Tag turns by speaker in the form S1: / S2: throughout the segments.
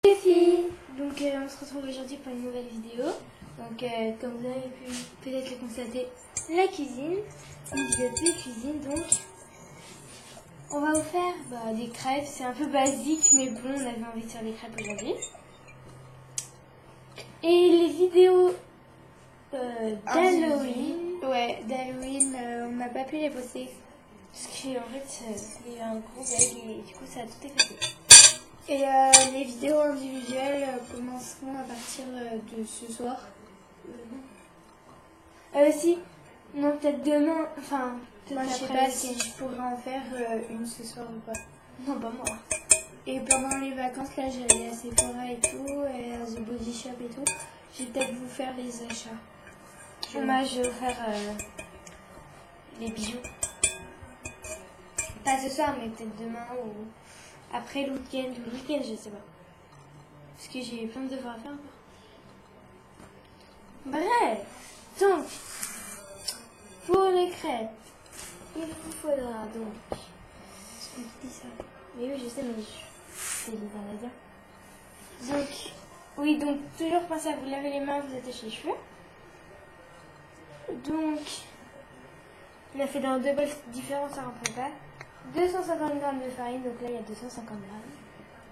S1: Les filles, donc on se retrouve aujourd'hui pour une nouvelle vidéo. Donc comme vous avez pu peut-être le constater, la cuisine, une vidéo de cuisine. Donc on va vous faire des crêpes, c'est un peu basique mais bon, on avait envie de faire des crêpes aujourd'hui. Et les vidéos d'Halloween, on n'a pas pu les poster parce qu'en fait il y a eu un gros bug et du coup ça a tout effacé.
S2: Et les vidéos individuelles commenceront à partir de ce soir.
S1: Si, non, peut-être demain, enfin, peut-être
S2: Moi, je sais pas si je pourrais en faire une ce soir ou pas.
S1: Non, pas moi.
S2: Et pendant les vacances, là, j'allais à Sephora et tout, et à The Body Shop et tout. Je vais peut-être vous faire les achats.
S1: Moi, je vais vous faire les bijoux. Pas ce soir, mais peut-être demain ou après le week-end, je sais pas. Parce que j'ai plein de devoirs à faire encore. Bref, donc, pour les crêpes, il vous faudra donc...
S2: C'est moi qui dis ça.
S1: Mais oui, je sais, mais c'est bizarre à dire. Donc, oui, donc, toujours pensez à vous laver les mains, vous attachez les cheveux. Donc, on a fait dans deux bols différents, ça rentre pas. 250 g de farine, donc là il y a 250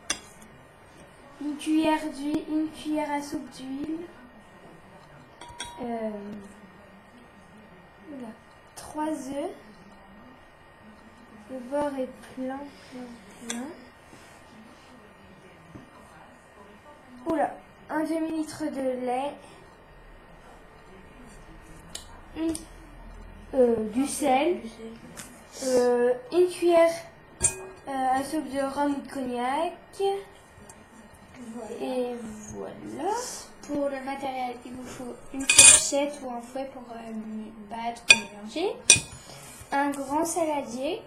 S1: g. Une cuillère d'huile, une cuillère à soupe d'huile. 3 œufs. Le bord est plein. Oula, un demi-litre de lait. Du sel. Une cuillère à soupe de rhum ou de cognac.
S2: Voilà.
S1: Et voilà.
S2: Pour le matériel, il vous faut une fourchette ou un fouet pour battre ou mélanger. Un grand saladier.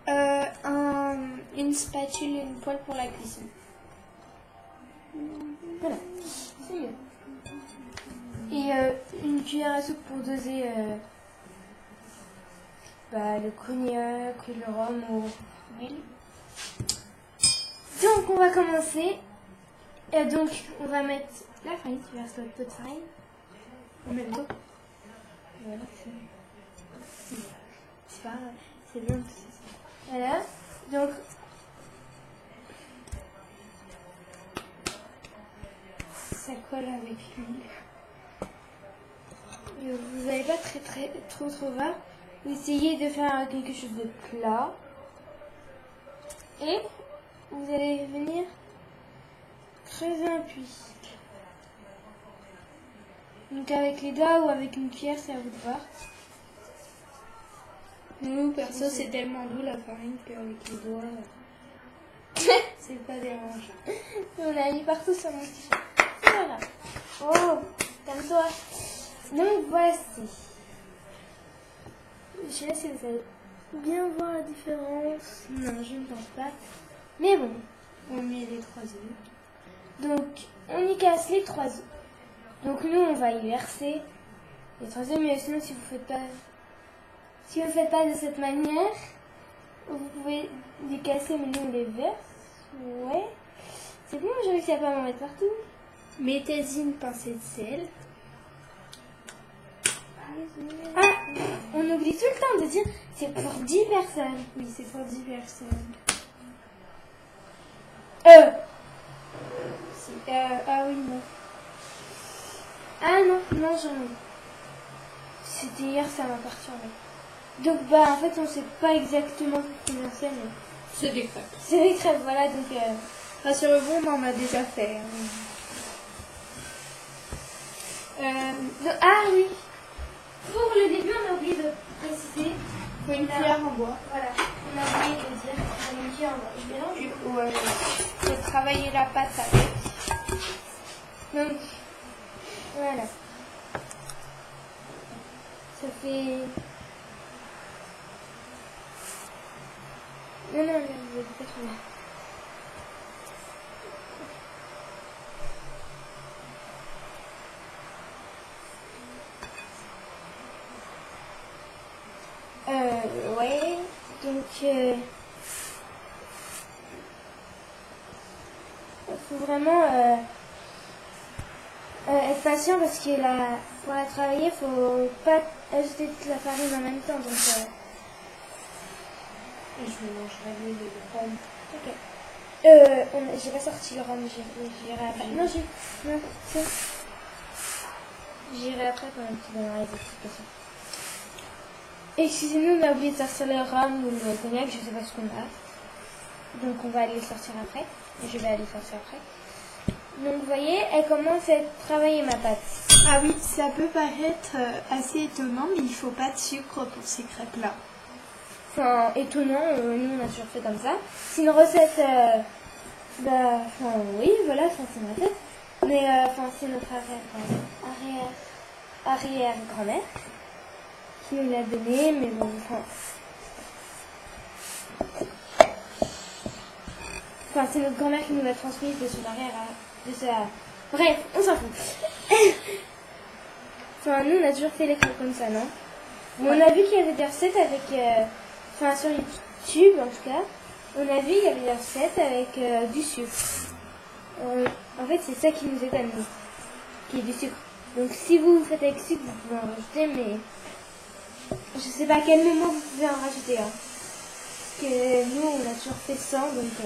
S2: Une spatule et une poêle pour la cuisson.
S1: Voilà, c'est mieux. Et une cuillère à soupe pour doser le cognac, le rhum ou l'huile. Donc on va commencer. Et donc on va mettre la farine, tu verses notre pot de farine.
S2: En même temps.
S1: Voilà, c'est bien. Voilà, donc ça colle avec l'huile. Vous n'allez pas trop bas. Vous essayez de faire quelque chose de plat. Et vous allez venir creuser un puits. Donc avec les doigts ou avec une cuillère, c'est à vous de voir.
S2: Nous, perso, c'est tellement doux la farine qu'avec les doigts, c'est pas dérangeant.
S1: On a mis partout sur mon t-shirt. Voilà. Oh, calme-toi. Donc voici. Je sais pas si vous allez bien voir la différence. Non, je ne pense pas. Mais bon,
S2: On met les 3 œufs.
S1: donc on y casse les 3 œufs. Donc nous, on va y verser les 3 œufs, mais sinon si vous faites pas de cette manière, vous pouvez les casser, mais nous on les verse. Ouais. C'est bon, j'ai réussi à pas m'en mettre partout.
S2: Mettez-y une pincée de sel.
S1: Ah, on oublie tout le temps de dire c'est pour 10 personnes.
S2: Oui, c'est pour 10 personnes. Ah oui, non.
S1: Ah non, j'en ai. C'était hier, ça m'a perturbé. Donc en fait on sait pas exactement combien c'est, mais
S2: C'est des crêpes.
S1: c'est des crêpes, voilà, donc
S2: Rassurez-vous, on en a déjà fait.
S1: ah oui. Pour le début, on a oublié de préciser.
S2: Il faut une cuillère en bois.
S1: Voilà, on a oublié de dire une cuillère en bois. Je mélange.
S2: Ouais. Faut travailler la pâte avec.
S1: Donc, voilà. Ça fait... Non, je vais pas trouver. Ouais, donc... faut vraiment être patient parce que pour la travailler, il faut pas ajouter toute la farine en même temps. Donc,
S2: Et je mélangerai le rhum.
S1: ok. J'ai pas sorti le rhum, j'irai après. Non, j'irai après quand tu donneras les explications. Excusez-nous, on a oublié de sortir le rhum ou le cognac, je sais pas ce qu'on a. Donc on va aller le sortir après. Je vais aller le sortir après. Donc vous voyez, elle commence à travailler ma pâte.
S2: Ah oui, ça peut paraître assez étonnant, mais il faut pas de sucre pour ces crêpes-là.
S1: Enfin, étonnant, nous on a toujours fait comme ça. C'est une recette, oui, voilà, c'est ma tête. Mais, c'est notre arrière-grand-mère qui nous l'a donné, mais bon, c'est notre grand-mère qui nous l'a transmise de son Bref, on s'en fout. Nous, on a toujours fait les crêpes comme ça, non? Ouais. On a vu qu'il y avait des recettes avec... sur YouTube, en tout cas, on a vu qu'il y avait des recettes avec du sucre. En fait, c'est ça qui nous étonne, nous, qui est du sucre. Donc, si vous faites avec sucre, vous pouvez en rajouter, mais... Je sais pas à quel moment vous pouvez en rajouter, hein. Parce que nous, on a toujours fait sans, donc...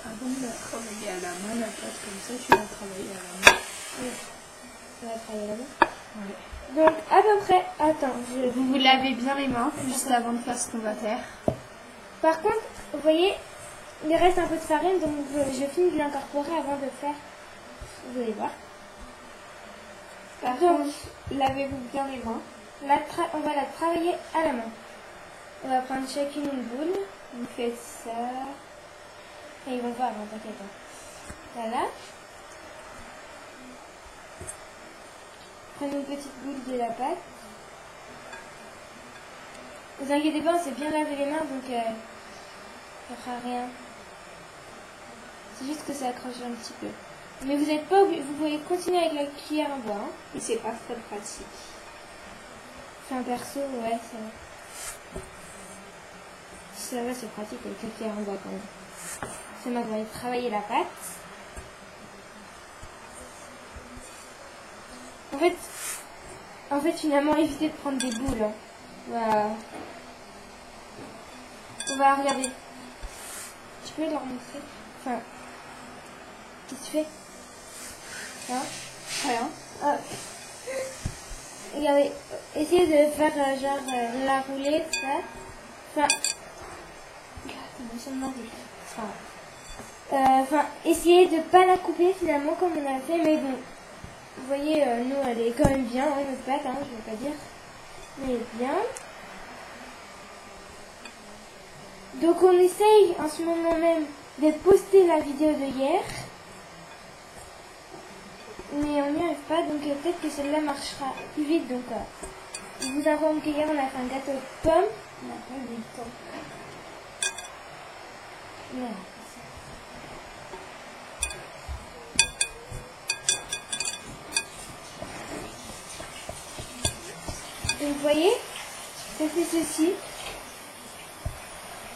S2: Avant de la travailler à la main, la pâte comme ça, tu l'as travaillée à la main.
S1: Oui, tu l'as travaillée à la main. Oui. Donc, à peu près... Attends,
S2: Vous lavez bien les mains, juste avant de faire ce qu'on va faire.
S1: Par contre, vous voyez, il reste un peu de farine, donc je finis de l'incorporer avant de faire... Vous allez voir.
S2: Par contre, lavez-vous bien les mains.
S1: On va la travailler à la main. On va prendre chacune une boule. Vous faites ça. Et ils vont voir, hein, t'inquiète. Voilà. Prenez une petite boule de la pâte. Vous inquiétez pas, on s'est bien lavé les mains, donc ça fera rien. C'est juste que ça accroche un petit peu. Mais vous n'êtes pas obligé, vous pouvez continuer avec la cuillère en bois. Hein.
S2: Mais c'est pas très pratique.
S1: Enfin, perso, ouais, ça va, c'est pratique avec la cuillère en bois quand même. C'est maintenant, on va travailler la pâte. En fait, finalement, évitez de prendre des boules. Hein. On va regarder. Tu peux leur montrer? Enfin, qu'est-ce que tu fais? Hein?
S2: Rien.
S1: Regardez, essayez de faire la rouler, ça. Essayez de pas la couper finalement comme on a fait, mais bon. Vous voyez, nous, elle est quand même bien, hein, notre pâte, hein, je vais pas dire. Mais elle est bien. Donc on essaye en ce moment même de poster la vidéo de hier. Mais on n'y arrive pas, donc peut-être que celle-là marchera plus vite. Donc je vous informe qu'hier on a fait un gâteau de pommes. On n'a pas eu le temps. Voilà. Donc vous voyez, ça fait ceci.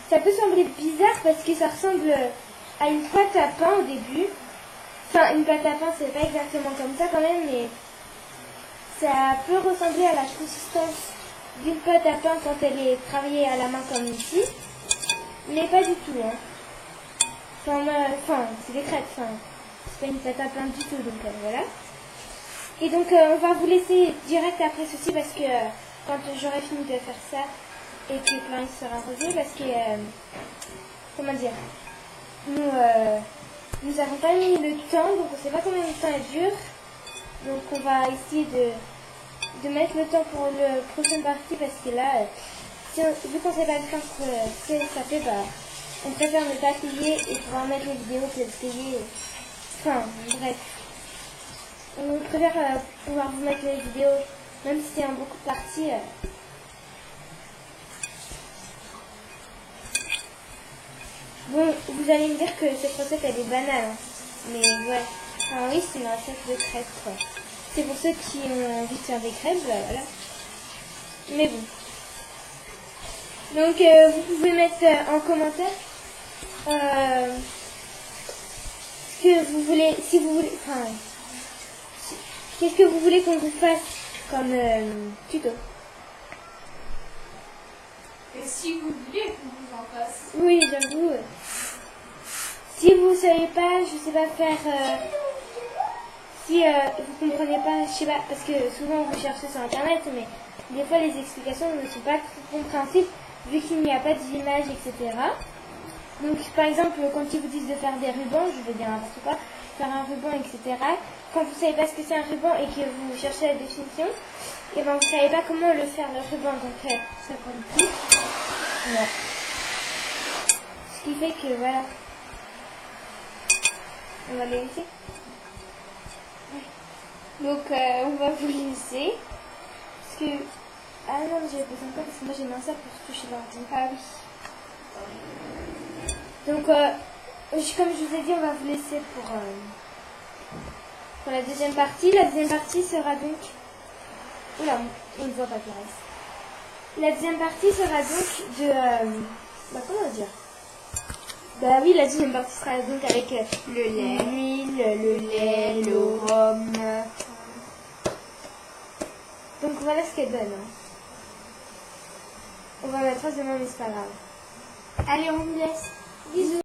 S1: Ça peut sembler bizarre parce que ça ressemble à une pâte à pain au début. Enfin, une pâte à pain, c'est pas exactement comme ça quand même, mais ça peut ressembler à la consistance d'une pâte à pain quand elle est travaillée à la main comme ici. Mais pas du tout, hein. C'est des crêpes, c'est pas une pâte à pain du tout, donc voilà. Et donc, on va vous laisser direct après ceci parce que quand j'aurai fini de faire ça et que Clarisse sera revenu, parce que, comment dire, nous n'avons pas mis le temps, donc on ne sait pas combien de temps elle dure. Donc, on va essayer de mettre le temps pour le prochaine partie parce que là, vu qu'on ne sait pas le temps que ça fait, on préfère ne pas payer et pouvoir mettre les vidéos que de payer. Enfin, bref. On préfère pouvoir vous mettre les vidéos, même si c'est en beaucoup de parties. Bon, vous allez me dire que cette recette, elle est banale. Hein. Mais ouais. Ah oui, c'est une recette de crêpes. Quoi. C'est pour ceux qui ont envie de faire des crêpes, voilà. Mais bon. Donc, vous pouvez mettre en commentaire ce que vous voulez, si vous voulez, enfin, qu'est-ce que vous voulez qu'on vous fasse comme tuto?
S2: Et si vous voulez qu'on vous en fasse.
S1: Oui, j'avoue. Si vous savez pas, je sais pas faire, si vous comprenez pas, je sais pas, parce que souvent vous cherchez sur internet, mais des fois les explications ne sont pas compréhensibles vu qu'il n'y a pas d'image, etc. Donc par exemple, quand ils vous disent de faire des rubans, je vais dire n'importe quoi, faire un ruban, etc. Quand vous savez pas ce que c'est un ruban et que vous cherchez la définition, et ben vous savez pas comment le faire le ruban, donc ça prend du coup. Voilà. Ce qui fait que voilà. On va les laisser. Donc on va vous laisser. Parce que. Ah non, j'ai pas encore parce que moi j'ai mis ça pour toucher l'ordi. Ah oui. Donc comme je vous ai dit, on va vous laisser pour la deuxième partie. La deuxième partie sera donc. Oula, on ne voit pas le reste. La deuxième partie sera donc de. Comment dire? Bah oui, la deuxième partie sera donc avec
S2: Le lait.
S1: l'huile, le lait, le rhum. Donc voilà ce qu'elle donne. Hein. On va mettre demain, mais c'est pas grave.
S2: Allez, on vous laisse.
S1: Bisous.